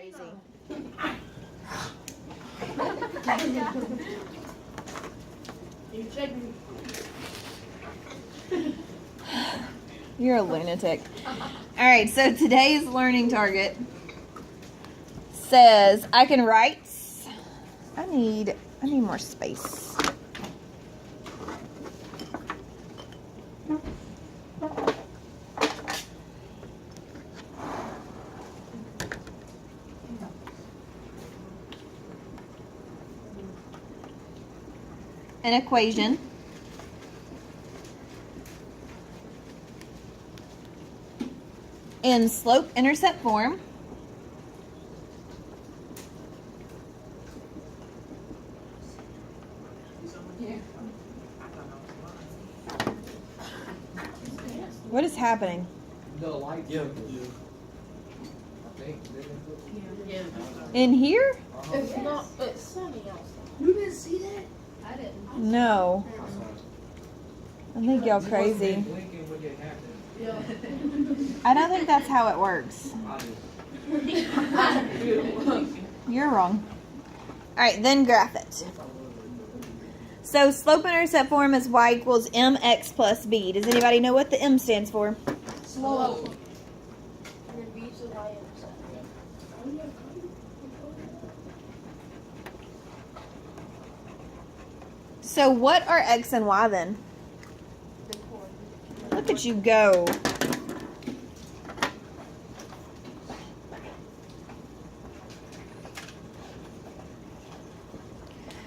crazy. You're a lunatic. All right, so today's learning target says I can write. I need more space. An equation in slope-intercept form What is happening? The light. Yeah. In here? It's not. It's sunny outside. You didn't see that? I didn't. No. I think y'all crazy. I don't think that's how it works. You're wrong. Alright, then graph it. So slope-intercept form is y equals mx plus b. Does anybody know what the m stands for? Slope. And then b to y intercept. So what are x and y then? The coordinates. Look at you go.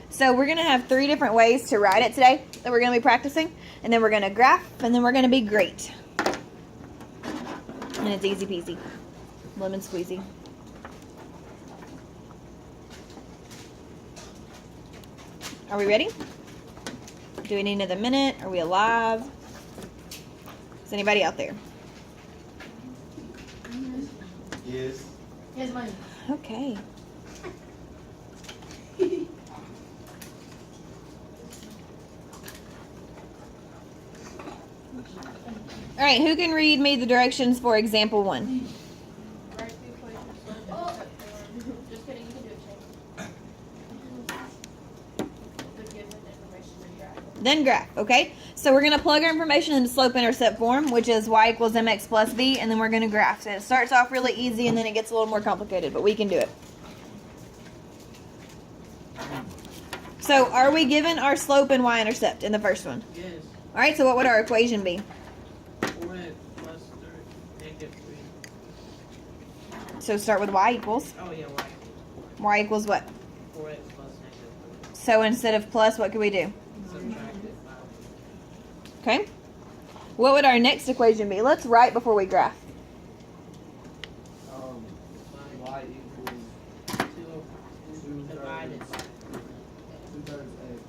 So we're going to have 3 different ways to write it today that we're going to be practicing. And then we're going to graph, and then we're going to be great. And it's easy peasy. Lemon squeezy. Are we ready? Do we need another minute? Are we alive? Is anybody out there? Yes. Here's mine. Okay. All right, who can read me the directions for example 1? Write the equation. Oh. Just kidding. You can do it, Shane. The given information and graph. Then graph, okay? So we're going to plug our information into slope-intercept form, which is y equals mx plus b, and then we're going to graph. And it starts off really easy, and then it gets a little more complicated, but we can do it. So are we given our slope and y-intercept in the first one? Yes. All right, so what would our equation be? 4x plus 3, -3. So start with y equals. Oh yeah, y. Y equals what? 4x plus -3. So instead of plus, what could we do? Subtract it. Okay. What would our next equation be? Let's write before we graph. Y equals 2 divided by 2/3 x.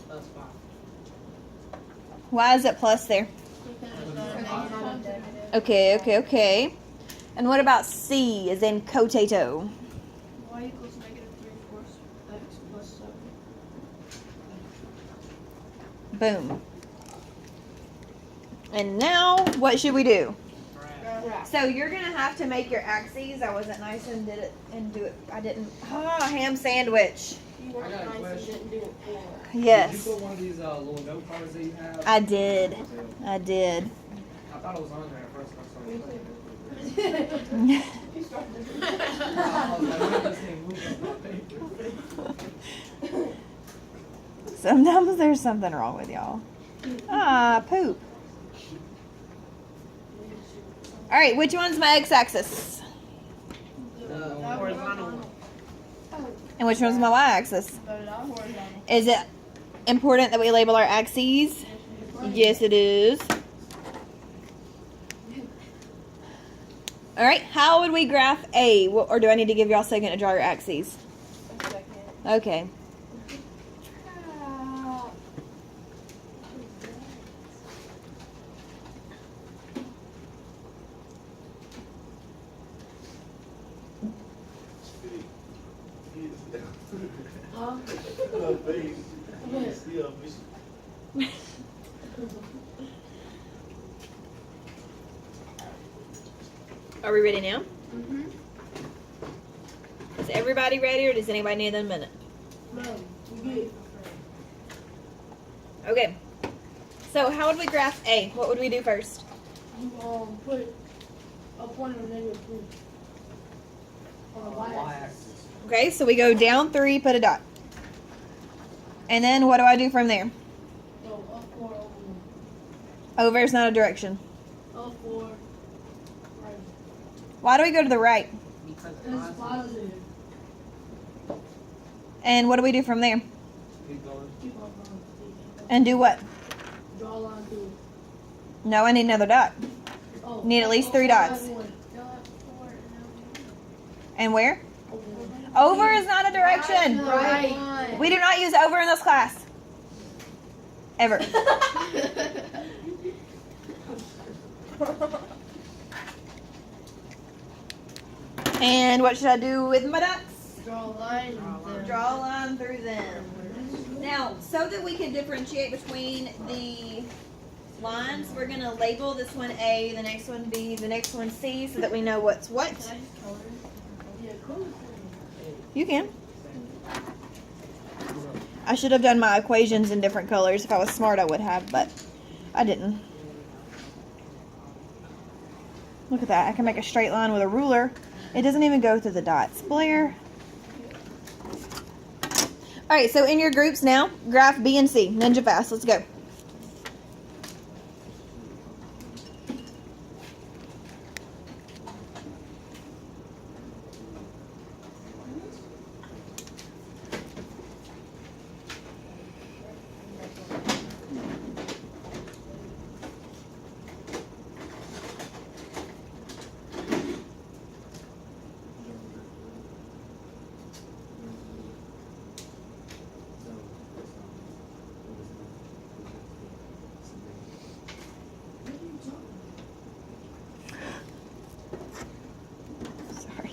plus 5. Why is it plus there? Okay. And what about C as in cotato? Y equals -3/4 x plus 7. Boom. And now, what should we do? Graph. So you're going to have to make your axes. I wasn't nice and did it and do it. I didn't. Ham sandwich. You weren't I got a nice and question. didn't do it for. Yes, Did you put one of these little note cards that you have? I did. I did. I thought it was on there at first. I started playing. You started to I was like, why does this thing move on my paper? Sometimes there's something wrong with y'all. Poop. All right, which one's my x-axis? The horizontal one. And which one's my y-axis? Voted out horizontal. Is it important that we label our axes? Yes, it is. All right, how would we graph A? Or do I need to give y'all a second to draw your axes? A second. Okay. Huh? Are we ready now? Mm-hmm. Is everybody ready, or does anybody need a minute? No, we good. Okay. So how would we graph A? What would we do first? You put a point on negative 3. On the y-axis. Okay, so we go down 3, put a dot. And then what do I do from there? Go up 4 over 1. Over is not a direction. Up 4. Right. Why do we go to the right? Because It's positive. And what do we do from there? Keep going. Keep on going. And do what? Draw a line through it. No, I need another dot. Oh, Need at least 3 dots. And where? Over is not a direction. Right. We do not use over in this class. Ever. And what should I do with my dots? Draw a line. Draw a line through them. Now, so that we can differentiate between the lines, we're going to label this one A, the next one B, the next one C, so that we know what's what. Yeah, cool. You can. I should have done my equations in different colors. If I was smart, I would have, but I didn't. Look at that. I can make a straight line with a ruler. It doesn't even go through the dots. Blair. All right, so in your groups now, graph B and C. Ninja fast. Let's go. Sorry.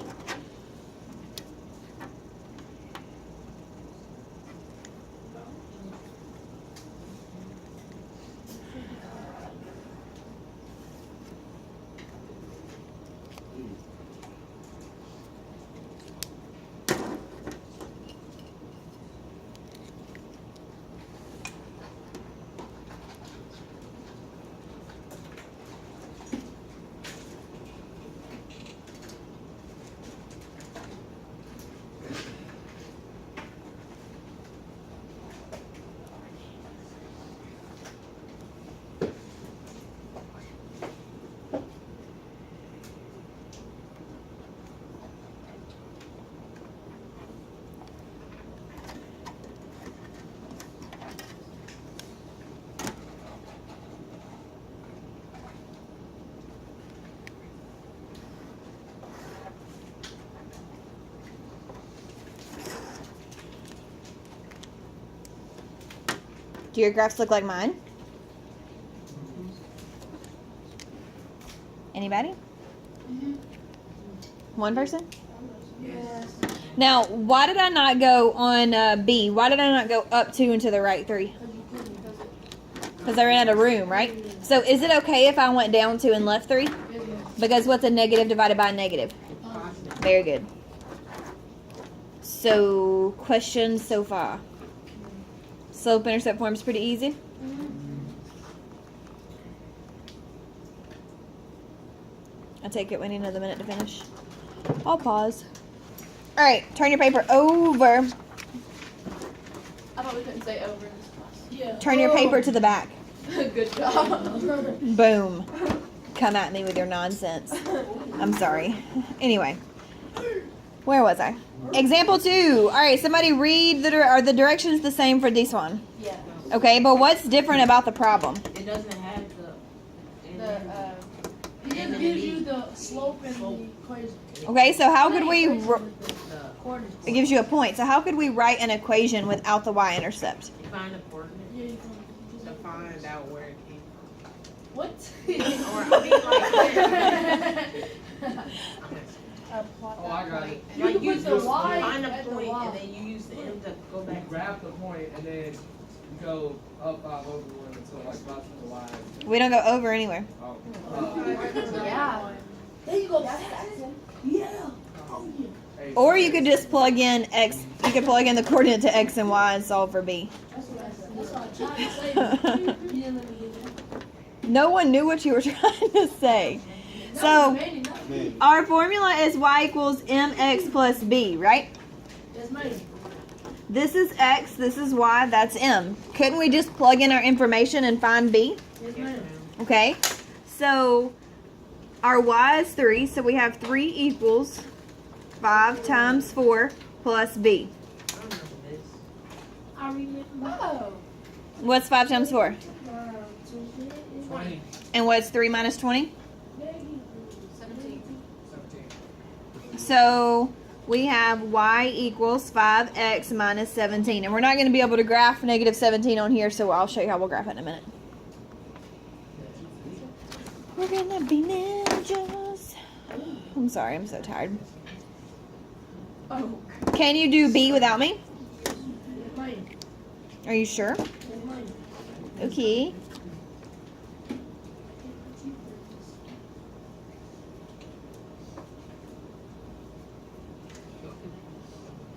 Do your graphs look like mine? Anybody? One person? Yes. Now, why did I not go on B? Why did I not go up 2 and to the right 3? Because you couldn't. Because I ran out of room, right? So is it okay if I went down 2 and left 3? Because what's a negative divided by a negative? Very good. So, questions so far? Slope-intercept form is pretty easy. I take it we need another minute to finish. I'll pause. Alright, turn your paper over. I thought we couldn't say over in this class. Yeah. Turn your paper to the back. Good job. Boom. Come at me with your nonsense. I'm sorry. Anyway, where was I? Example 2. Alright, somebody read are the directions the same for this one? Yeah. Okay, but what's different about the problem? It doesn't have It just gives you the slope and the equation. Okay, so how could we... Coordinates. It gives you a point. So how could we write an equation without the y-intercept? find the coordinate Yeah, you to find out where it came What? from. Or I mean, like, Oh, I got it. You like can you put the just y find a at the point y. and then you use the m to go You back. grab the point and then you go up 5 over 1 until like about to the line. We don't go over anywhere. Oh. Yeah. There you go. That's yeah. Oh, yeah. Or you could just plug in x. You could plug in the coordinate to x and y and solve for b. That's what I said. That's what I tried to say. You didn't let me get that. No one knew what you were trying to say. So Manny, not me. our formula is y equals mx plus b, right? That's Manny. This is x, this is y, that's m. Couldn't we just plug in our information and find b? Yes, ma'am. Okay, so our y is 3, so we have 3 equals 5 times 4 plus b. I remember this. I remember. Oh. What's 5 times 4? 20, And what's 3 minus 20? 17. 17. So we have y equals 5x minus 17. And we're not going to be able to graph negative 17 on here, so I'll show you how we'll graph it in a minute. We're going to be ninjas. I'm sorry, I'm so tired. Oh. Can you do b without me? Yes, ma'am. Are you sure? Yes, ma'am. Okay.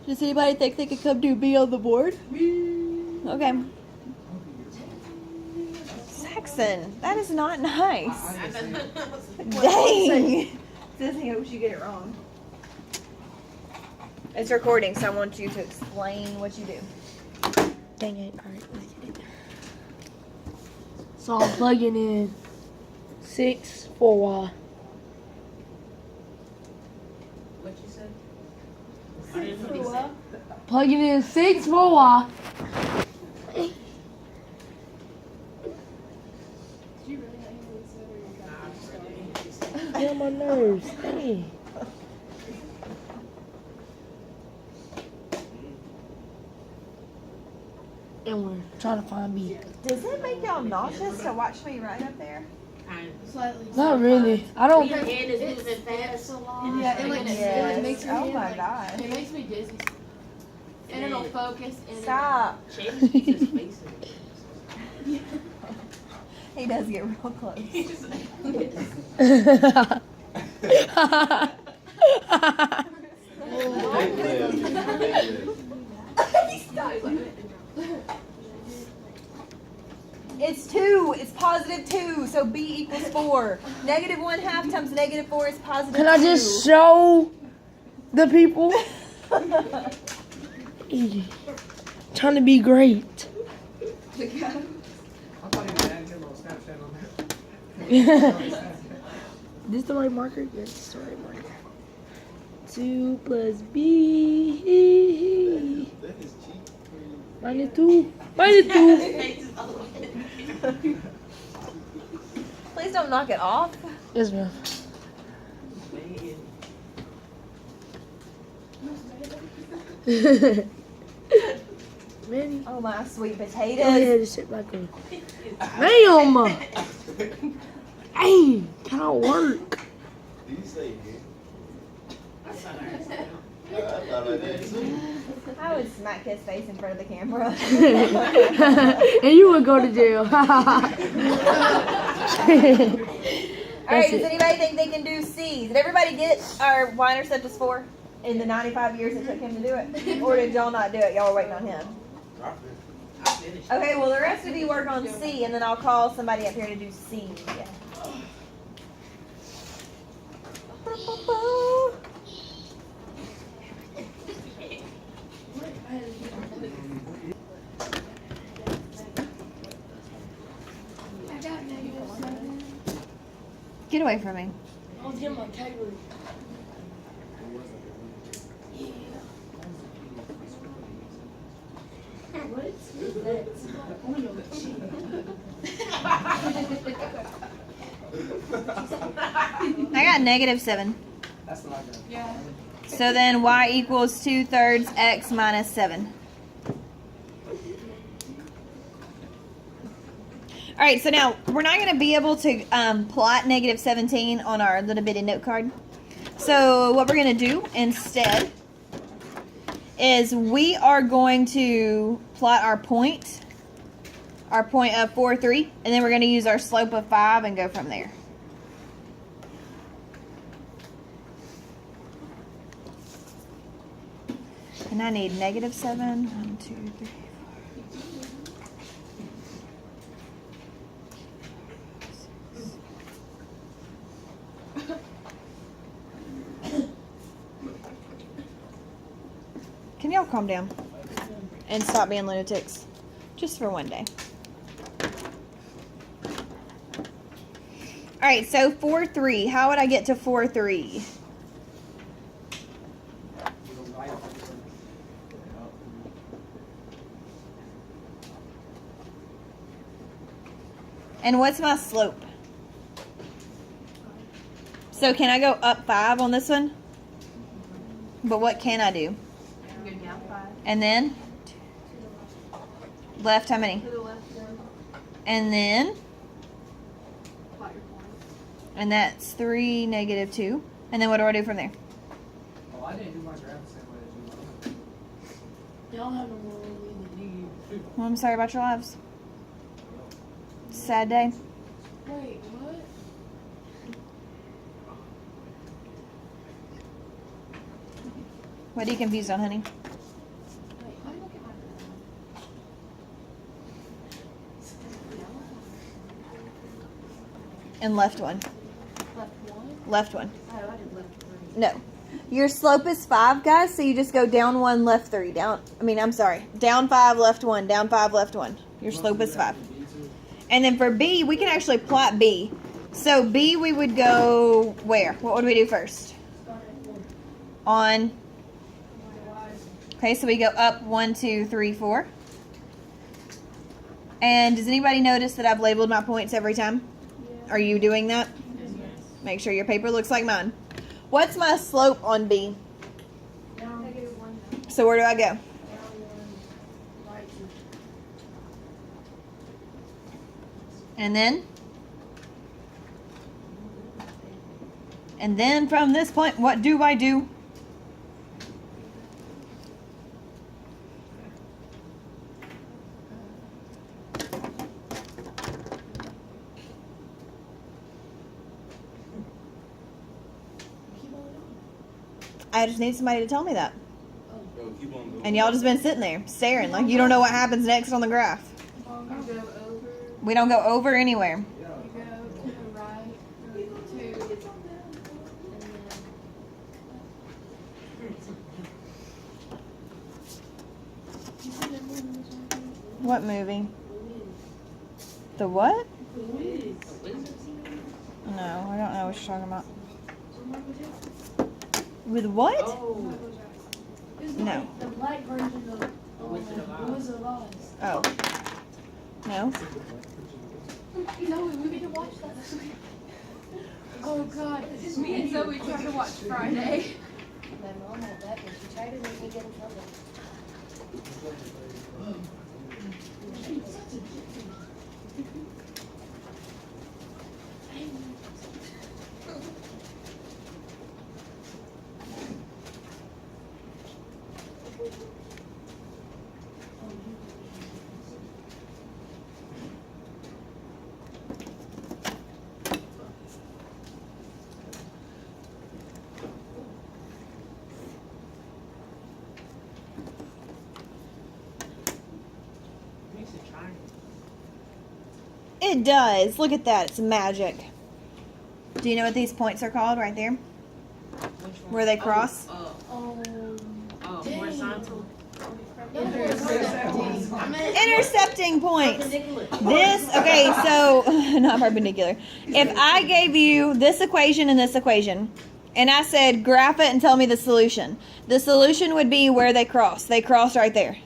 Does anybody think they could come do B on the board? Okay. Saxon, that is not nice. Dang. Sissy hopes you get it wrong. It's recording, so I want you to explain what you do. Dang it. Alright, let's get it. So I'm plugging in 6 for Y. What you said? I didn't know what he said. Plugging in 6 for Y. Nah, I just read the English he said. Get on my nerves. Dang. And we're trying to find B. Does it make y'all nauseous to watch me right up there? Slightly. Not really. I don't. Your head is moving fast. Yeah, it like Yes. makes your Oh hand my like, gosh. it makes me dizzy. And it'll focus and Stop. Chase his face. He does get real close. It's 2. It's positive 2. So B equals 4. Negative 1/2 times negative 4 is positive 2. Can I just show the people? Trying to be great. I thought he was adding his little Snapchat on there. This the right marker? Yes, this is the right marker. 2 plus B. Minus 2. Minus 2. Please don't knock it off. Yes, ma'am. Manny. Oh my sweet Go potatoes. ahead and sit back on. Damn! Hey, cannot work. Did you say I saw that. I thought I did too. I would smack his face in front of the camera. And you would go to jail. Alright, does anybody think they can do C? Did everybody get our y-intercept is 4 in the 95 years it took him to do it? Or did y'all not do it? Y'all were waiting on him. I finished. Okay, well the rest of you work on C and then I'll call somebody up here to do C. Yeah. Get away from me. I was getting my cable. I got -7. That's not good. yeah. So then y equals 2/3 x minus 7. All right, so now we're not going to be able to plot -17 on our little bitty note card. So what we're going to do instead is we are going to plot our point of 4, 3, and then we're going to use our slope of 5 and go from there. And I need -7. 1, 2, 3. Can y'all calm down and stop being lunatics? Just for one day. Alright, so 4, 3. How would I get to 4, 3? And what's my slope? So can I go up 5 on this one? But what can I do? Go down 5. And then? Left how many? To the left 1. And then? Plot your point. And that's 3, -2. And then what do I do from there? Oh, I didn't do my graph the same way as you. Y'all have a more lead than you. Well, I'm sorry about your lives. Sad day. Wait, what? What are you confused on, honey? Wait, let me look at my And left one. left 1. Left one. Oh, I did left 3. No. Your slope is 5, guys, so you just go down 1, left 3. Down 5, left 1, down 5, left 1. Your slope is 5. And then for B, we can actually plot B. So B, we would go where? What would we do first? On. Okay, so we go up 1, 2, 3, 4. And does anybody notice that I've labeled my points every time? Are you doing that? Make sure your paper looks like mine. What's my slope on B? -1. So where do I go? And then? And then from this point, what do I do? I just need somebody to tell me that. Yo, keep on going. And y'all just been sitting there staring like you don't know what happens next on the graph. You go over. We don't go over anywhere. You go to the right. 2. And What movie? The what? No, I don't know what you're talking about. With what? Oh, No. The black version of The Wizard of Oz. Oh. No. then Zoe, we get to watch that this week. Oh God, me and Zoe tried to watch Friday. My mom had that, but she tried to make me get in trouble. makes it shiny. It does. Look at that. It's magic. Do you know what these points are called right there? Which one? Where they cross? Horizontal. Intercepting points. This, okay, so, not perpendicular. If I gave you this equation and this equation, and I said graph it and tell me the solution would be where they cross. They cross right there.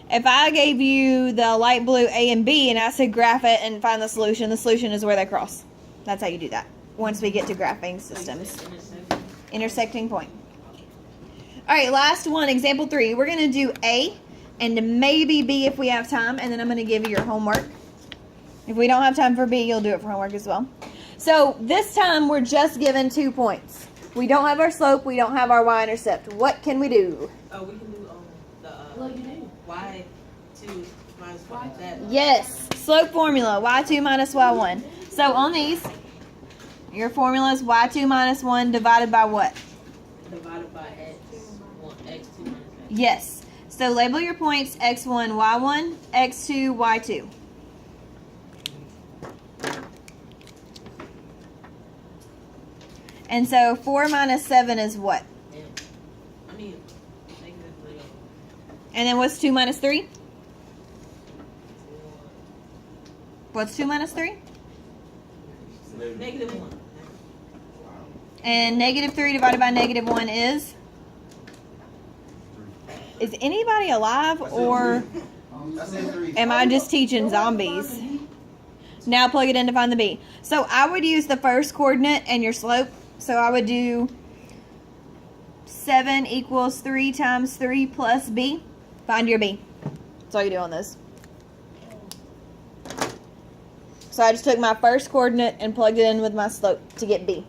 If I gave you the light blue A and B and I said graph it and find the solution is where they cross. That's how you do that once we get to graphing systems. Intersecting point. All right, last one, example 3. We're going to do A and maybe B if we have time, and then I'm going to give you your homework. If we don't have time for B, you'll do it for homework as well. So this time we're just given 2 points. We don't have our slope, we don't have our y-intercept. What can we do? Oh, we can do the What do you do? y2 minus y. That. Yes, slope formula, y2 minus y1. So on these, your formula is y2 minus 1 divided by what? divided by x, x2 minus x. Yes. So label your points x1, y1, x2, y2. And so 4 minus 7 is what? And, I mean, negative 3. And then what's 2 minus 3? What's 2 minus 3? Negative 1. And negative 3 divided by negative 1 is? Is anybody alive, or I said 3. am I just teaching zombies? Now plug it in to find the b. So I would use the first coordinate and your slope. So I would do 7 equals 3 times 3 plus b. Find your b. That's all you do on this. So I just took my first coordinate and plugged it in with my slope to get b.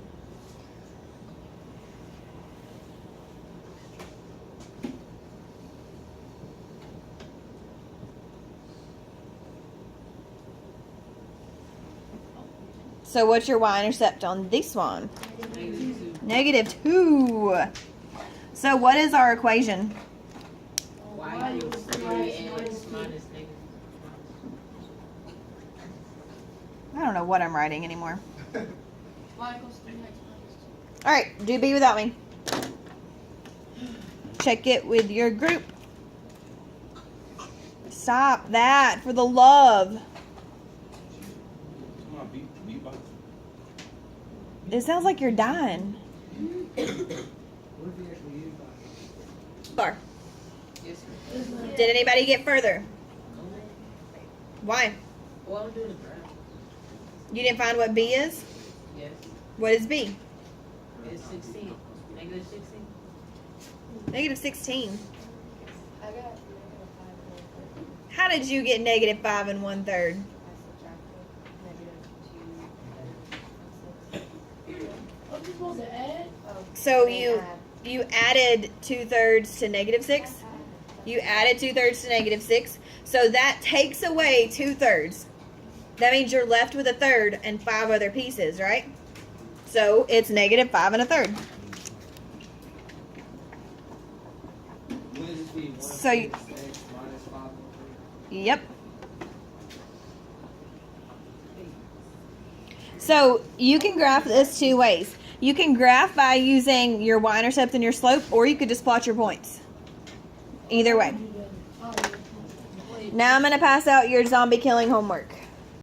So what's your y-intercept on this one? Negative 2. -2. So what is our equation? Y equals 3x minus negative. I don't know what I'm writing anymore. Y equals 3x minus 2. Alright, do b without me. Check it with your group. Stop that, for the love. Come on, beat box. It sounds like you're dying. What if we actually use that? Bar. Yes, sir. Did anybody get further? Why? Well, I'm doing the graph. You didn't find what b is? Yes. What is b? It's 16. Negative 16. Negative 16. I got -5 and How did you get negative 5 and 1/3? I subtracted -2. I'm just supposed to add? Oh, So and you added 2/3 to negative 6? You added 2/3 to negative 6. So that takes away 2/3. That means you're left with 1/3 and 5 other pieces, right? So it's negative 5 1/3. Would it just be 1 So you- x minus 5 Yep. So you can graph this 2 ways. You can graph by using your y-intercept and your slope, or you could just plot your points. Either way. Now I'm going to pass out your zombie killing homework.